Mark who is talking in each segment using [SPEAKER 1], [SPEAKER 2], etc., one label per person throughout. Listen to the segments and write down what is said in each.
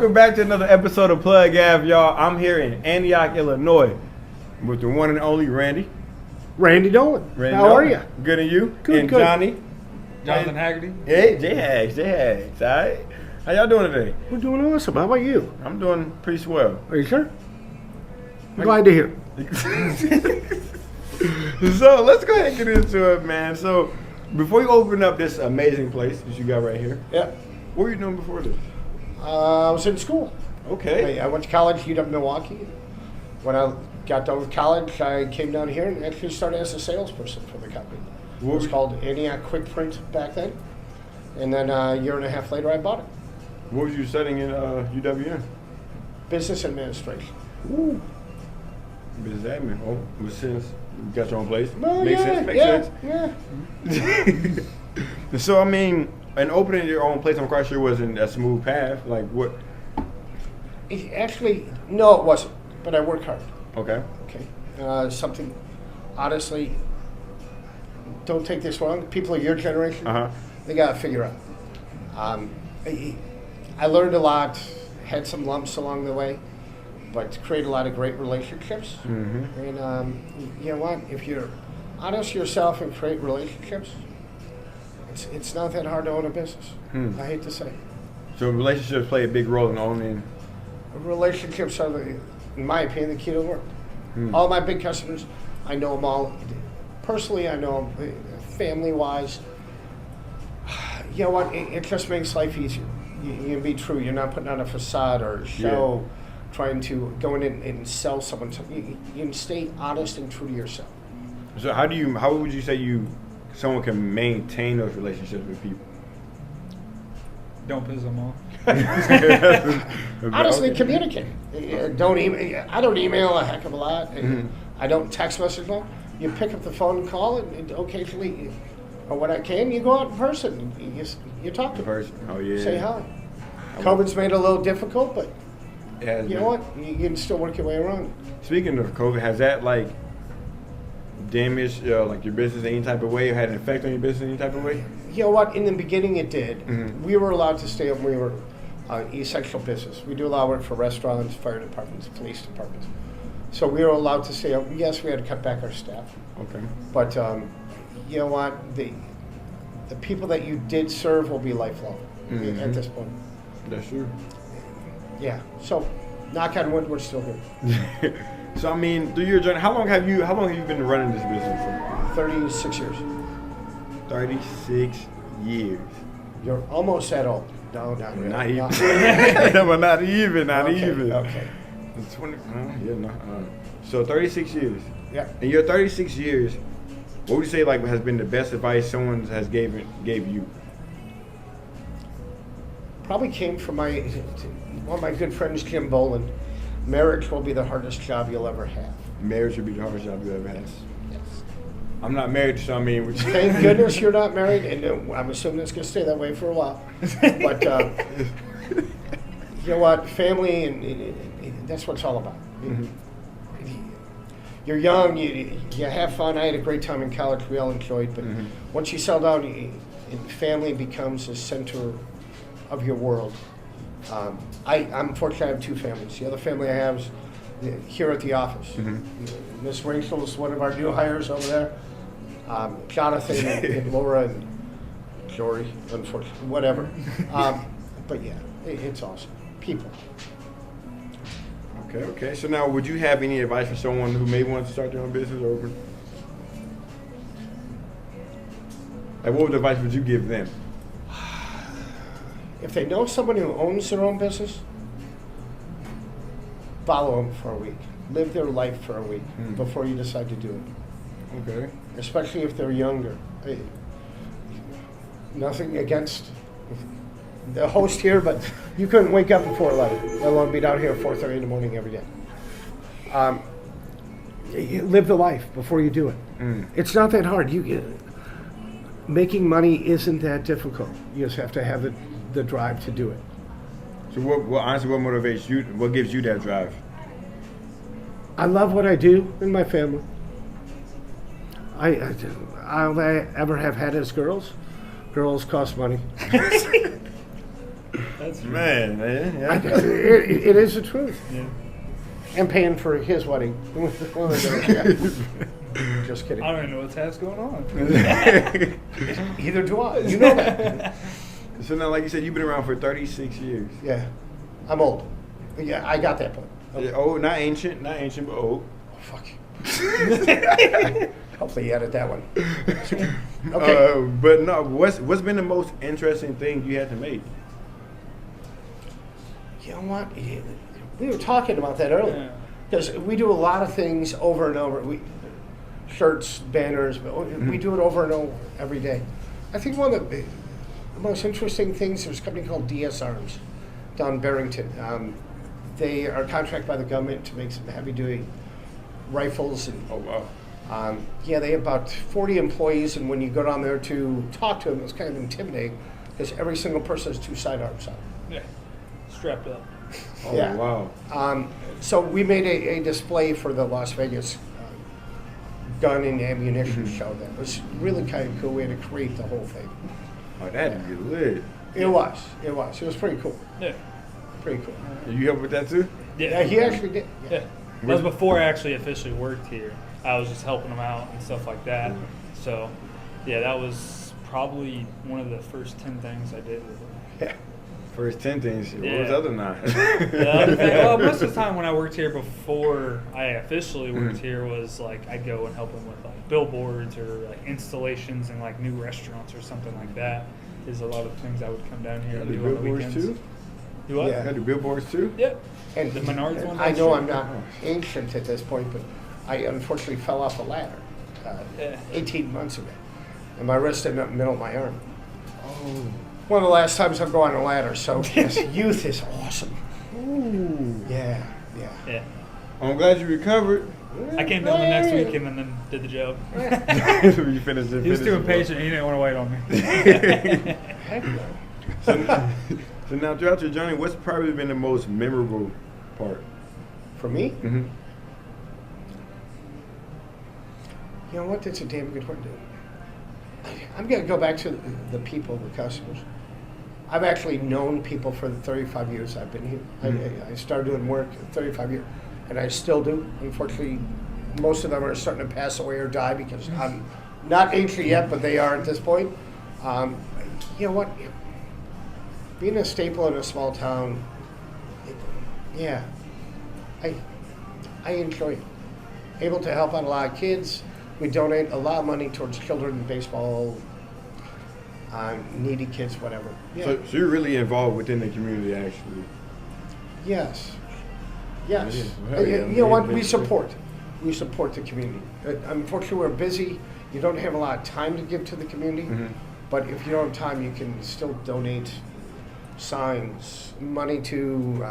[SPEAKER 1] Welcome back to another episode of PlugAve, y'all. I'm here in Antioch, Illinois with the one and only Randy.
[SPEAKER 2] Randy Nolan.
[SPEAKER 1] Randy
[SPEAKER 2] How
[SPEAKER 1] Nolan.
[SPEAKER 2] are you?
[SPEAKER 1] Good, and you?
[SPEAKER 2] Good,
[SPEAKER 1] and
[SPEAKER 2] good.
[SPEAKER 1] Johnny.
[SPEAKER 3] Johnathan Hagerty.
[SPEAKER 1] Hey, J-Hags, all right? How y'all doing today?
[SPEAKER 2] We're doing awesome. How about you?
[SPEAKER 1] I'm doing pretty swell.
[SPEAKER 2] Are you sure? I'm glad to hear.
[SPEAKER 1] So let's go ahead and get into it, man. So before you open up this amazing place that you got right here,
[SPEAKER 2] Yeah.
[SPEAKER 1] what were you doing before this?
[SPEAKER 2] I was in school.
[SPEAKER 1] Okay.
[SPEAKER 2] I went to college, UW Milwaukee. When I got done with college, I came down here and actually started as a salesperson for the company. It was called Antioch Quick Print back then. And then a year and a half later, I bought it.
[SPEAKER 1] What was you studying in UWM?
[SPEAKER 2] Business administration.
[SPEAKER 1] Ooh. Business admin. Oh, well, since you got your own place.
[SPEAKER 2] Well,
[SPEAKER 1] Makes
[SPEAKER 2] yeah,
[SPEAKER 1] sense. Makes
[SPEAKER 2] yeah,
[SPEAKER 1] sense.
[SPEAKER 2] yeah.
[SPEAKER 1] So, I mean, and opening your own place, I'm quite sure wasn't a smooth path. Like, what?
[SPEAKER 2] Actually, no, it wasn't. But I worked hard.
[SPEAKER 1] Okay.
[SPEAKER 2] Okay. Something, honestly, don't take this wrong. People of your generation, they got to figure out. I learned a lot, had some lumps along the way, but create a lot of great relationships.
[SPEAKER 1] Mm-hmm.
[SPEAKER 2] And you know what? If you're honest to yourself and create relationships, it's not that hard to own a business. I hate to say.
[SPEAKER 1] So relationships play a big role in owning.
[SPEAKER 2] Relationships are, in my opinion, the key to the world. All my big customers, I know them all. Personally, I know them family-wise. You know what? It just makes life easier. You can be true. You're not putting on a facade or a show, trying to go in and sell someone something. You can stay honest and true to yourself.
[SPEAKER 1] So how would you say someone can maintain those relationships with people?
[SPEAKER 3] Don't piss them off.
[SPEAKER 2] Honestly,
[SPEAKER 1] Okay.
[SPEAKER 2] communicate. Don't email. I don't email a heck of a lot. I don't text message them. You pick up the phone and call, and occasionally, or when I can, you go out in person. You talk to them.
[SPEAKER 1] Person. Oh yeah.
[SPEAKER 2] Say hi. COVID's made it a little difficult, but
[SPEAKER 1] It has
[SPEAKER 2] you
[SPEAKER 1] been.
[SPEAKER 2] know what? You can still work your way around.
[SPEAKER 1] Speaking of COVID, has that like damaged like your business any type of way, or had an effect on your business any type of way?
[SPEAKER 2] You know what? In the beginning, it did. We were allowed to stay open. We were essential business. We do a lot of work for restaurants, fire departments, police departments. So we were allowed to stay open. Yes, we had to cut back our staff.
[SPEAKER 1] Okay.
[SPEAKER 2] But you know what? The people that you did serve will be lifelong at this point.
[SPEAKER 1] That's true.
[SPEAKER 2] Yeah. So, knock on wood, we're still here.
[SPEAKER 1] So I mean, through your journey, how long have you been running this business for?
[SPEAKER 2] 36 years.
[SPEAKER 1] 36 years.
[SPEAKER 2] You're almost that old. No, not really.
[SPEAKER 1] Not even. No, not even.
[SPEAKER 2] Okay.
[SPEAKER 1] 20. So 36 years.
[SPEAKER 2] Yeah.
[SPEAKER 1] In your 36 years, what would you say like has been the best advice someone has gave you?
[SPEAKER 2] Probably came from one of my good friends, Jim Boland. Marriage will be the hardest job you'll ever have.
[SPEAKER 1] Marriage would be the hardest job you ever had.
[SPEAKER 2] Yes.
[SPEAKER 1] I'm not married, so I mean,
[SPEAKER 2] Thank goodness you're not married, and I'm assuming it's going to stay that way for a while. But you know what? Family, and that's what it's all about. You're young, you have fun. I had a great time in college. We all enjoyed, but once you settle down, family becomes the center of your world. I'm fortunate I have two families. The other family I have is here at the office. Miss Rachel is one of our new hires over there. Johnathan and Laura and Jory, unfortunately, whatever. But yeah, it's awesome. People.
[SPEAKER 1] Okay. So now, would you have any advice for someone who may want to start their own business or open? Like, what advice would you give them?
[SPEAKER 2] If they know someone who owns their own business, follow them for a week. Live their life for a week before you decide to do it.
[SPEAKER 1] Okay.
[SPEAKER 2] Especially if they're younger. Nothing against the host here, but you couldn't wake up before 11, let alone be down here at 4:30 in the morning every day. You live the life before you do it. It's not that hard. Making money isn't that difficult. You just have to have the drive to do it.
[SPEAKER 1] So honestly, what motivates you? What gives you that drive?
[SPEAKER 2] I love what I do in my family. All I ever have had is girls. Girls cost money.
[SPEAKER 3] That's true.
[SPEAKER 1] Man, yeah.
[SPEAKER 2] It is the truth.
[SPEAKER 3] Yeah.
[SPEAKER 2] And paying for his wedding. One of those, yeah. Just kidding.
[SPEAKER 3] I don't even know what task going on.
[SPEAKER 2] Either do I. You know that.
[SPEAKER 1] So now, like you said, you've been around for 36 years.
[SPEAKER 2] Yeah. I'm old. Yeah, I got that point.
[SPEAKER 1] Yeah, old, not ancient, but old.
[SPEAKER 2] Oh, fuck you. Hopefully you edit that one. Okay.
[SPEAKER 1] But no, what's been the most interesting thing you had to make?
[SPEAKER 2] You know what? We were talking about that earlier. Because we do a lot of things over and over. Shirts, banners, but we do it over and over every day. I think one of the most interesting things, there's a company called DS Arms down in Barrington. They are contracted by the government to make some heavy-duty rifles. And,
[SPEAKER 1] Oh, wow.
[SPEAKER 2] yeah, they have about 40 employees, and when you go down there to talk to them, it's kind of intimidating because every single person has 2 sidearms on.
[SPEAKER 3] Yeah. Strapped up.
[SPEAKER 1] Oh,
[SPEAKER 2] Yeah.
[SPEAKER 1] wow.
[SPEAKER 2] So we made a display for the Las Vegas gun and ammunition show that was really kind of cool. We had to create the whole thing.
[SPEAKER 1] Oh, that'd be lit.
[SPEAKER 2] It was pretty cool.
[SPEAKER 3] Yeah.
[SPEAKER 2] Pretty cool.
[SPEAKER 1] You help with that too?
[SPEAKER 2] Yeah, he actually did.
[SPEAKER 3] Yeah. That was before I actually officially worked here. I was just helping them out and stuff like that. So, yeah, that was probably one of the first 10 things I did with them.
[SPEAKER 2] Yeah.
[SPEAKER 1] First 10 things. What
[SPEAKER 3] Yeah.
[SPEAKER 1] was the other 9?
[SPEAKER 3] The other thing, well, most of the time when I worked here before I officially worked here was like I'd go and help them with like billboards or like installations in like new restaurants or something like that. Is a lot of things I would come down here and
[SPEAKER 1] The
[SPEAKER 3] do on the
[SPEAKER 1] billboards
[SPEAKER 3] weekends.
[SPEAKER 1] too?
[SPEAKER 3] You what?
[SPEAKER 2] Yeah.
[SPEAKER 1] Had the billboards too?
[SPEAKER 3] Yep.
[SPEAKER 2] And
[SPEAKER 3] The Menards one?
[SPEAKER 2] I know I'm not ancient at this point, but I unfortunately fell off a ladder
[SPEAKER 3] Yeah.
[SPEAKER 2] 18 months ago, and my wrist ended up in the middle of my arm.
[SPEAKER 1] Oh.
[SPEAKER 2] One of the last times I'll go on a ladder. So yes, youth is awesome.
[SPEAKER 1] Ooh.
[SPEAKER 2] Yeah.
[SPEAKER 3] Yeah.
[SPEAKER 1] I'm glad you recovered.
[SPEAKER 3] I came down the next weekend and then did the job.
[SPEAKER 1] You finished it.
[SPEAKER 3] He was too impatient. He didn't want to wait on me.
[SPEAKER 2] Heck no.
[SPEAKER 1] So now, throughout your journey, what's probably been the most memorable part?
[SPEAKER 2] For me,
[SPEAKER 1] Mm-hmm.
[SPEAKER 2] you know what? That's a damn good one, dude. I'm going to go back to the people, the customers. I've actually known people for the 35 years I've been here. I started doing work 35 years, and I still do. Unfortunately, most of them are starting to pass away or die because I'm not ancient yet, but they are at this point. You know what? Being a staple in a small town, I enjoy it. Able to help out a lot of kids. We donate a lot of money towards children in baseball, needy kids, whatever. Yeah.
[SPEAKER 1] So you're really involved within the community, actually.
[SPEAKER 2] Yes.
[SPEAKER 1] Yeah, well, yeah,
[SPEAKER 2] You know what?
[SPEAKER 1] yeah,
[SPEAKER 2] We support the community. Unfortunately, we're busy. You don't have a lot of time to give to the community.
[SPEAKER 1] Mm-hmm.
[SPEAKER 2] But if you don't have time, you can still donate signs, money to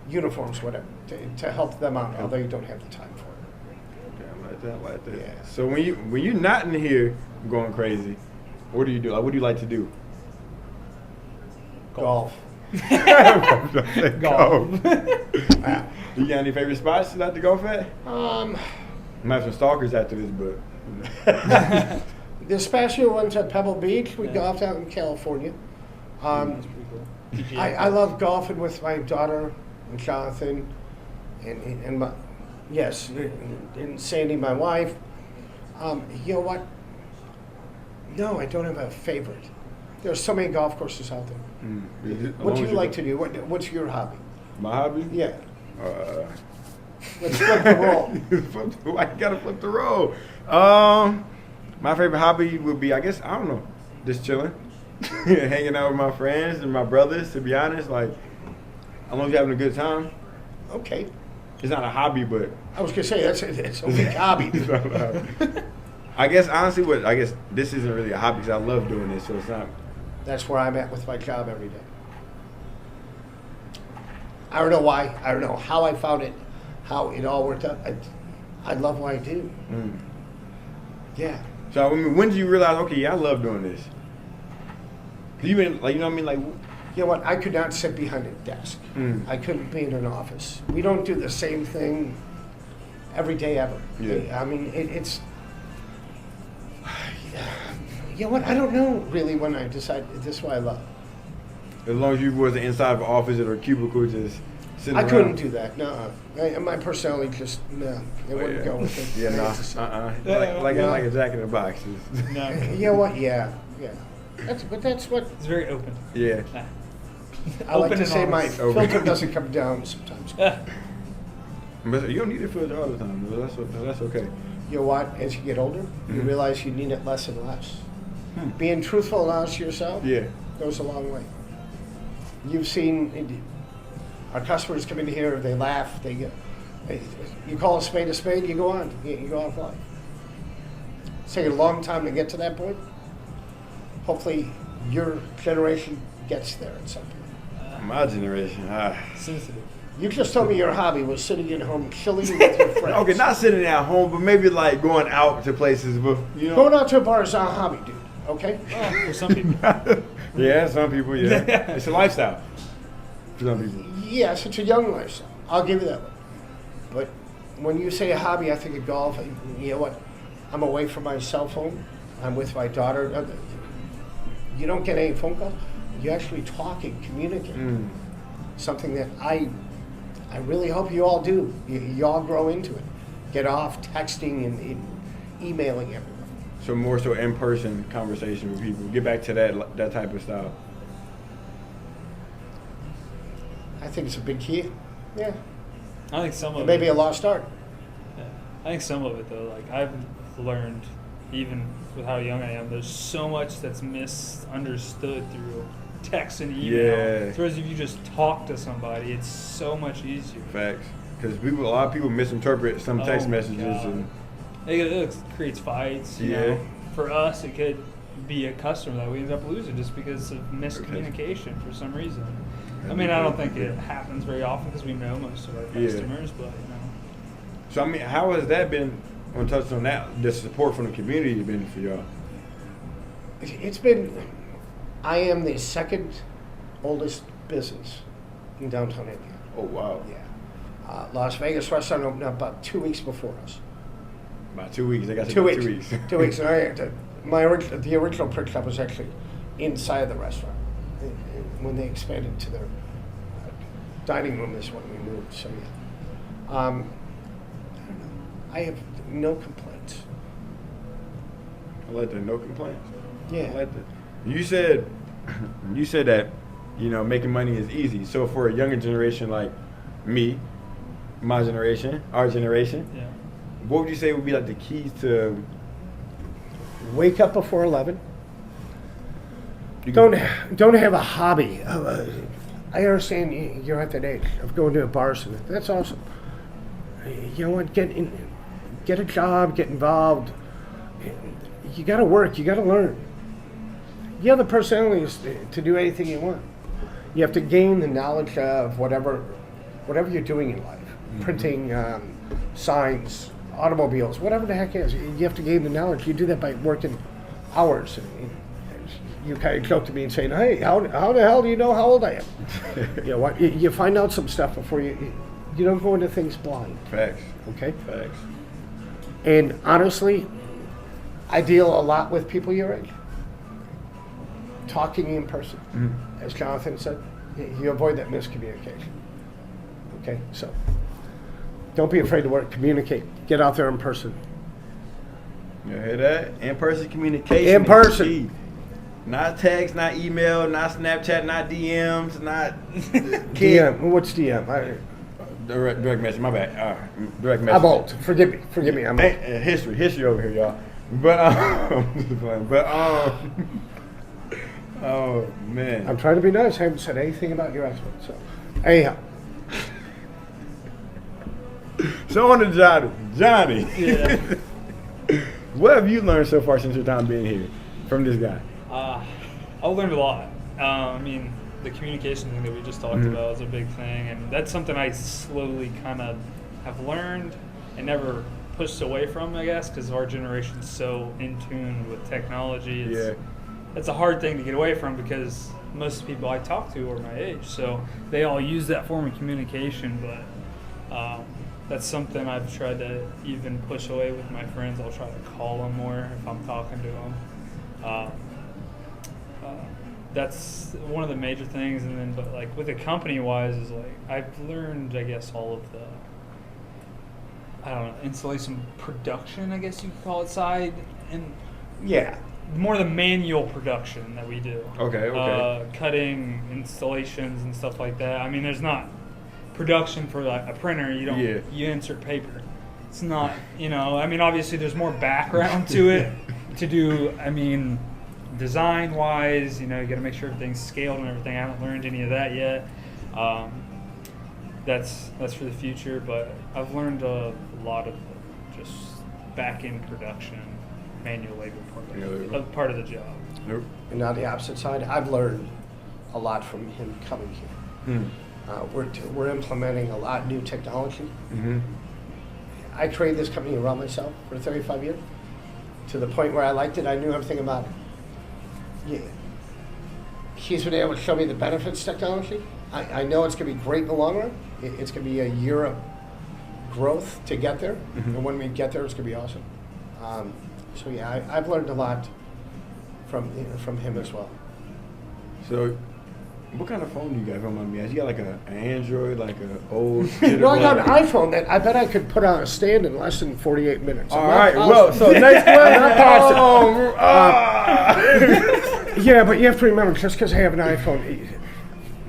[SPEAKER 2] uniforms, whatever, to help them out, although you don't have the time for it.
[SPEAKER 1] Okay, I like that.
[SPEAKER 2] Yeah.
[SPEAKER 1] So when you're not in here going crazy, what do you do? Like, what do you like to do?
[SPEAKER 2] Golf.
[SPEAKER 1] Golf.
[SPEAKER 2] Ah.
[SPEAKER 1] Do you got any favorite spots you like to golf at? I might have some stalkers after this, but.
[SPEAKER 2] This past year, went to Pebble Beach. We golfed out in California.
[SPEAKER 3] That's pretty cool.
[SPEAKER 2] I love golfing with my daughter, Johnathan, and my, yes, and Sandy, my wife. You know what? No, I don't have a favorite. There's so many golf courses out there. What do you like to do? What's your hobby?
[SPEAKER 1] My hobby?
[SPEAKER 2] Yeah. Let's flip the roll.
[SPEAKER 1] I gotta flip the roll. My favorite hobby would be, I guess, I don't know, just chilling, hanging out with my friends and my brothers. To be honest, like, as long as you're having a good time.
[SPEAKER 2] Okay.
[SPEAKER 1] It's not a hobby, but
[SPEAKER 2] I was gonna say it's a big hobby.
[SPEAKER 1] it's not a hobby. I guess honestly, this isn't really a hobby because I love doing this, so it's not.
[SPEAKER 2] That's where I'm at with my job every day. I don't know why. I don't know how I found it, how it all worked out. I love what I do. Yeah.
[SPEAKER 1] So I mean, when did you realize? Okay, yeah, I love doing this. You been like, you know what I mean, like.
[SPEAKER 2] You know what? I could not sit behind a desk. I couldn't be in an office. We don't do the same thing every day ever.
[SPEAKER 1] Yeah.
[SPEAKER 2] I mean, it's. You know what? I don't know really when I decided this is what I love.
[SPEAKER 1] As long as you wasn't inside of an office or a cubicle, just sitting
[SPEAKER 2] I
[SPEAKER 1] around.
[SPEAKER 2] couldn't do that. No, my personality just no, it wouldn't go with it.
[SPEAKER 1] Yeah,
[SPEAKER 2] I
[SPEAKER 1] no.
[SPEAKER 2] hate to say.
[SPEAKER 1] Like
[SPEAKER 2] No.
[SPEAKER 1] a Jack in the Box.
[SPEAKER 3] No.
[SPEAKER 2] You know what? Yeah. That's what
[SPEAKER 3] It's very open.
[SPEAKER 1] Yeah.
[SPEAKER 2] I like
[SPEAKER 3] Open
[SPEAKER 2] to
[SPEAKER 3] and
[SPEAKER 2] say. My
[SPEAKER 3] honest.
[SPEAKER 1] Open.
[SPEAKER 2] filter doesn't come down sometimes.
[SPEAKER 1] But you don't need it for it all the time. Though. That's okay.
[SPEAKER 2] You know what? As you get older, you
[SPEAKER 1] Mhm.
[SPEAKER 2] realize you need it less and less. Being truthful and honest to yourself
[SPEAKER 1] Yeah.
[SPEAKER 2] goes a long way. You've seen our customers come in here, they laugh, you call a spade, you go on, you go off life. It's taken a long time to get to that point. Hopefully, your generation gets there at some point.
[SPEAKER 1] My generation.
[SPEAKER 3] Sensitive.
[SPEAKER 2] You just told me your hobby was sitting at home chilling with your friends.
[SPEAKER 1] Okay, not sitting at home, but maybe like going out to places. But you know,
[SPEAKER 2] Going out to a bar is not a hobby, dude. Okay?
[SPEAKER 3] Well, for some people.
[SPEAKER 1] yeah, some people. Yeah, it's a lifestyle for some people.
[SPEAKER 2] Yes, it's a young lifestyle. I'll give you that one. But when you say a hobby, I think of golf. You know what? I'm away from my cell phone. I'm with my daughter. You don't get any phone calls. You actually talk and communicate. Something that I really hope you all do. You all grow into it. Get off texting and emailing everyone.
[SPEAKER 1] So more so in-person conversation with people. Get back to that type of style.
[SPEAKER 2] I think it's a big key. Yeah.
[SPEAKER 3] I think some of
[SPEAKER 2] It may be
[SPEAKER 3] it.
[SPEAKER 2] a lost art.
[SPEAKER 3] Yeah. I think some of it though, like I've learned, even with how young I am, there's so much that's misunderstood through text and email.
[SPEAKER 1] Yeah.
[SPEAKER 3] Whereas if you just talk to somebody, it's so much easier.
[SPEAKER 1] Facts. Because a lot of people misinterpret some text
[SPEAKER 3] Oh,
[SPEAKER 1] messages
[SPEAKER 3] God.
[SPEAKER 1] and
[SPEAKER 3] It creates fights. You
[SPEAKER 1] Yeah.
[SPEAKER 3] know. For us, it could be a customer that we end up losing just because of miscommunication for some reason. I mean, I don't think it happens very often because we know most of our
[SPEAKER 1] Yeah.
[SPEAKER 3] customers, but you know.
[SPEAKER 1] So I mean, how has that been? On touching on that, the support from the community been for y'all?
[SPEAKER 2] It's been, I am the second oldest business in downtown Antioch.
[SPEAKER 1] Oh wow!
[SPEAKER 2] Yeah. Las Vegas restaurant opened up about 2 weeks before us.
[SPEAKER 1] About 2 weeks. I got
[SPEAKER 2] 2 weeks.
[SPEAKER 1] 2 weeks.
[SPEAKER 2] 2 weeks. And the original print shop was actually inside the restaurant. And when they expanded to their dining room is when we moved. So yeah. I don't know. I have no complaints.
[SPEAKER 1] I like that. No complaints.
[SPEAKER 2] Yeah.
[SPEAKER 1] I like that. You said that, you know, making money is easy. So for a younger generation like me, my generation, our generation,
[SPEAKER 3] Yeah.
[SPEAKER 1] what would you say would be like the keys to?
[SPEAKER 2] Wake up before 11. Don't have a hobby. I understand you're at that age of going to a bar. So that's awesome. You know what? Get a job. Get involved. You got to work. You got to learn. You have the personalities to do anything you want. You have to gain the knowledge of whatever you're doing in life. Printing, signs, automobiles, whatever the heck it is. You have to gain the knowledge. You do that by working hours. You kind of joke to me and saying, "Hey, how the hell do you know how old I am?" You know what? You find out some stuff before you don't go into things blind.
[SPEAKER 1] Facts.
[SPEAKER 2] Okay.
[SPEAKER 1] Facts.
[SPEAKER 2] And honestly, I deal a lot with people your age. Talking in person, as Johnathan said, you avoid that miscommunication. Okay, so don't be afraid to work. Communicate. Get out there in person.
[SPEAKER 1] You hear that? In-person communication.
[SPEAKER 2] In
[SPEAKER 1] is
[SPEAKER 2] person.
[SPEAKER 1] key. Not text, not email, not Snapchat, not DMs, not
[SPEAKER 2] DM. What's DM?
[SPEAKER 1] direct message. My bad. Direct message.
[SPEAKER 2] I'm old. Forgive me. I'm old.
[SPEAKER 1] History over here, y'all. But oh man.
[SPEAKER 2] I'm trying to be nice. I haven't said anything about your husband. So, anyhow.
[SPEAKER 1] So on to Johnny.
[SPEAKER 3] Yeah.
[SPEAKER 1] What have you learned so far since your time being here from this guy?
[SPEAKER 3] I've learned a lot. I mean, the communication thing that we just talked about is a big thing, and that's something I slowly kind of have learned and never pushed away from, I guess, because our generation's so in tune with technology. It's a hard thing to get away from because most people I talk to are my age, so they all use that form of communication, but that's something I've tried to even push away with my friends. I'll try to call them more if I'm talking to them. that's one of the major things. And then, but like with the company wise, is like I've learned, I guess, all of the, I don't know, installation production, I guess you could call it, side, and
[SPEAKER 2] Yeah.
[SPEAKER 3] more the manual production that we do.
[SPEAKER 1] Okay.
[SPEAKER 3] Cutting, installations, and stuff like that. I mean, there's not production for like a printer. You don't.
[SPEAKER 1] Yeah.
[SPEAKER 3] You insert paper. It's not. I mean, obviously, there's more background to it to do. I mean, design wise, you got to make sure everything's scaled and everything. I haven't learned any of that yet. That's for the future. But I've learned a lot of just back end production, manual labor part of the job.
[SPEAKER 1] Nope.
[SPEAKER 2] And on the opposite side, I've learned a lot from him coming here. We're implementing a lot of new technology.
[SPEAKER 1] Mm-hmm.
[SPEAKER 2] I created this company around myself for 35 years, to the point where I liked it. I knew everything about it. Yeah. He's been able to show me the benefits of technology. I know it's going to be great in the long run. It's going to be a year of growth to get there.
[SPEAKER 1] Mm-hmm.
[SPEAKER 2] And when we get there, it's going to be awesome. So yeah, I've learned a lot from him as well.
[SPEAKER 1] So, what kind of phone do you got? If I'm gonna be asking, you got like an Android, like an old.
[SPEAKER 2] I got an iPhone that I bet I could put on a stand in less than 48 minutes.
[SPEAKER 1] All right. Well, so next question.
[SPEAKER 2] Yeah, but you have to remember, just because I have an iPhone,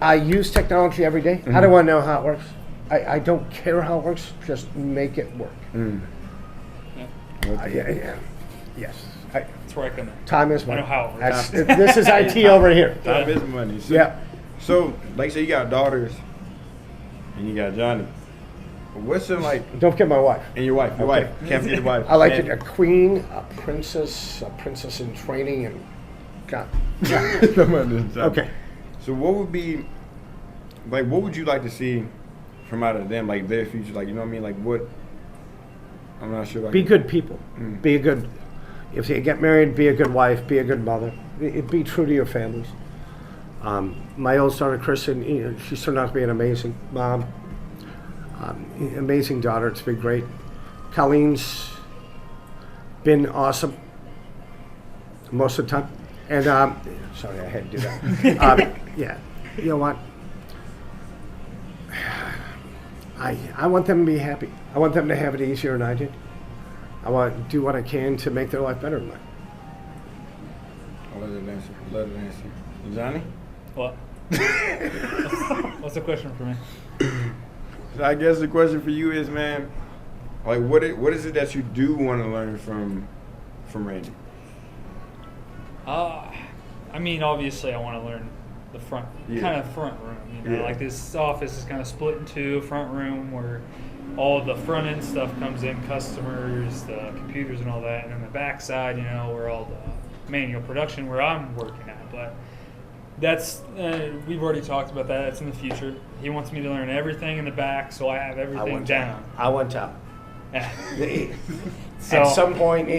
[SPEAKER 2] I use technology every day.
[SPEAKER 1] Mm-hmm.
[SPEAKER 2] I don't want to know how it works. I don't care how it works. Just make it work. Yeah. Yes.
[SPEAKER 3] That's where I come in.
[SPEAKER 2] Time is
[SPEAKER 3] I
[SPEAKER 2] money.
[SPEAKER 3] know how it works.
[SPEAKER 2] This is IT over here.
[SPEAKER 1] Time is money. So,
[SPEAKER 2] Yeah.
[SPEAKER 1] So, like, say you got daughters, and you got Johnny. What's it like?
[SPEAKER 2] Don't forget my wife.
[SPEAKER 1] And your wife. Your
[SPEAKER 2] Okay.
[SPEAKER 1] wife. Can't forget the wife.
[SPEAKER 2] I like
[SPEAKER 1] And-
[SPEAKER 2] it. A queen, a princess in training, and God. Okay.
[SPEAKER 1] So what would be, like, what would you like to see from out of them, like their future, like, you know what I mean, like what? I'm not sure. Like,
[SPEAKER 2] Be good people.
[SPEAKER 1] Mm.
[SPEAKER 2] Be a good. If you get married, be a good wife. Be a good mother. Be true to your families. My oldest daughter, Kristen, she's turned out to be an amazing mom. Amazing daughter. It's been great. Colleen's been awesome most of the time. And sorry, I had to do that. Yeah, you know what? I want them to be happy. I want them to have it easier than I did. I want to do what I can to make their life better than mine.
[SPEAKER 1] I'll let it answer. Let it answer. Johnny?
[SPEAKER 3] What? What's the question for me?
[SPEAKER 1] So I guess the question for you is, man, like what is it that you do want to learn from Randy?
[SPEAKER 3] I mean, obviously, I want to learn the front room. Like this office is kind of split in two. A front room where all the front end stuff comes in, customers, the computers, and all that, and then the back side, where all the manual production, where I'm working at. But that's we've already talked about that. That's in the future. He wants me to learn everything in the back, so I have everything down.
[SPEAKER 2] I want out.
[SPEAKER 3] So,
[SPEAKER 2] at some point,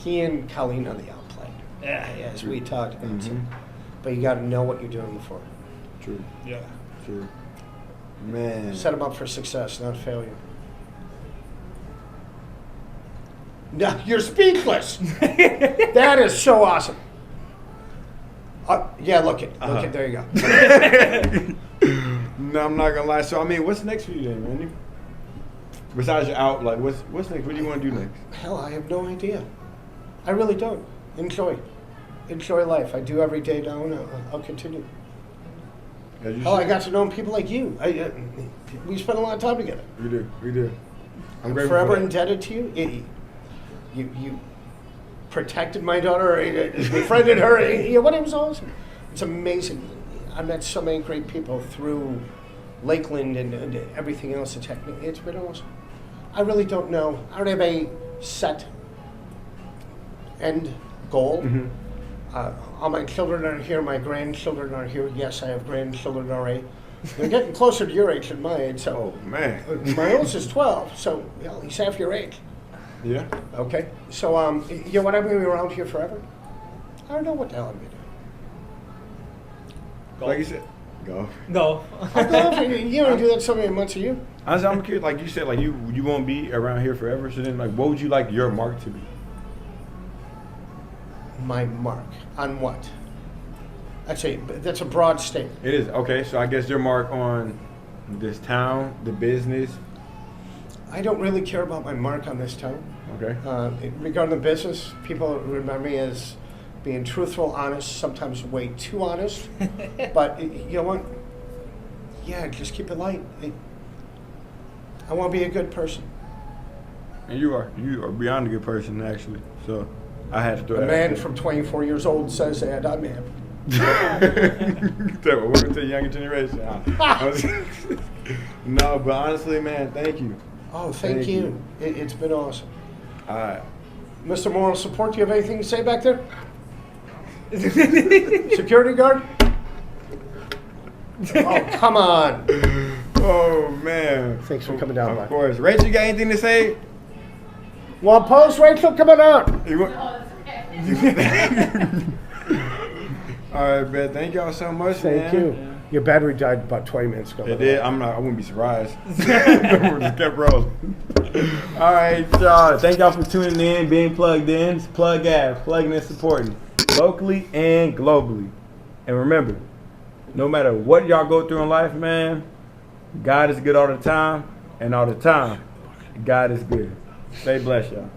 [SPEAKER 2] he and Colleen are the outplay. As we talked about.
[SPEAKER 1] Mm-hmm.
[SPEAKER 2] But you got to know what you're doing before.
[SPEAKER 1] True.
[SPEAKER 3] Yeah.
[SPEAKER 1] True. Man.
[SPEAKER 2] Set them up for success, not failure. No, you're speechless. That is so awesome. Yeah, look it. There you go.
[SPEAKER 1] No, I'm not gonna lie. So I mean, what's next for you then, Randy? Besides your out, like what's next? What do you want to do next?
[SPEAKER 2] Hell, I have no idea. I really don't. Enjoy life. I do every day now, and I'll continue. Hell, I got to know people like you. We spent a lot of time together.
[SPEAKER 1] We do. I'm grateful
[SPEAKER 2] forever
[SPEAKER 1] for that.
[SPEAKER 2] indebted to you. You protected my daughter, befriended her. It was awesome. It's amazing. I met so many great people through Lakeland and everything else. It's been awesome. I really don't know. I don't have a set end goal.
[SPEAKER 1] Mm-hmm.
[SPEAKER 2] All my children are here. My grandchildren are here. Yes, I have grandchildren already. They're getting closer to your age than my age. So,
[SPEAKER 1] Oh man.
[SPEAKER 2] my oldest is 12. So, he's half your age.
[SPEAKER 1] Yeah.
[SPEAKER 2] Okay. So, what? I'm going to be around here forever? I don't know what the hell I'm going to do.
[SPEAKER 1] Like you said, golf.
[SPEAKER 3] No.
[SPEAKER 2] I'll golf. You don't do that so many months a year.
[SPEAKER 1] I'm curious. Like you said, like you won't be around here forever. So then, like, what would you like your mark to be?
[SPEAKER 2] My mark on what? That's a broad statement.
[SPEAKER 1] It is. Okay, so I guess your mark on this town, the business.
[SPEAKER 2] I don't really care about my mark on this town.
[SPEAKER 1] Okay.
[SPEAKER 2] Regarding the business, people remember me as being truthful, honest, sometimes way too honest. But you know what? Yeah, just keep it light. I want to be a good person.
[SPEAKER 1] And you are beyond a good person, actually. So I had to throw
[SPEAKER 2] A
[SPEAKER 1] that.
[SPEAKER 2] man from 24 years old says that, I'm happy.
[SPEAKER 1] Welcome to the younger generation. No, but honestly, man, thank you.
[SPEAKER 2] Oh, thank you. It's been awesome.
[SPEAKER 1] All right.
[SPEAKER 2] Mr. Moral Support, do you have anything to say back there? Security guard? Oh, come on.
[SPEAKER 1] Oh, man.
[SPEAKER 2] Thanks for coming down,
[SPEAKER 1] Of
[SPEAKER 2] Mike.
[SPEAKER 1] course. Rachel, you got anything to say?
[SPEAKER 2] Well, post Rachel coming out.
[SPEAKER 1] You want-
[SPEAKER 4] No, it's okay.
[SPEAKER 1] All right, man. Thank y'all so much, man.
[SPEAKER 2] Thank you. Your battery died about 20 minutes ago.
[SPEAKER 1] It did. I wouldn't be surprised. Just kept rolling. All right, y'all. Thank y'all for tuning in, being plugged in. It's PlugAve, plugging and supporting locally and globally. And remember, no matter what y'all go through in life, man, God is good all the time, and all the time, God is good. Stay blessed, y'all.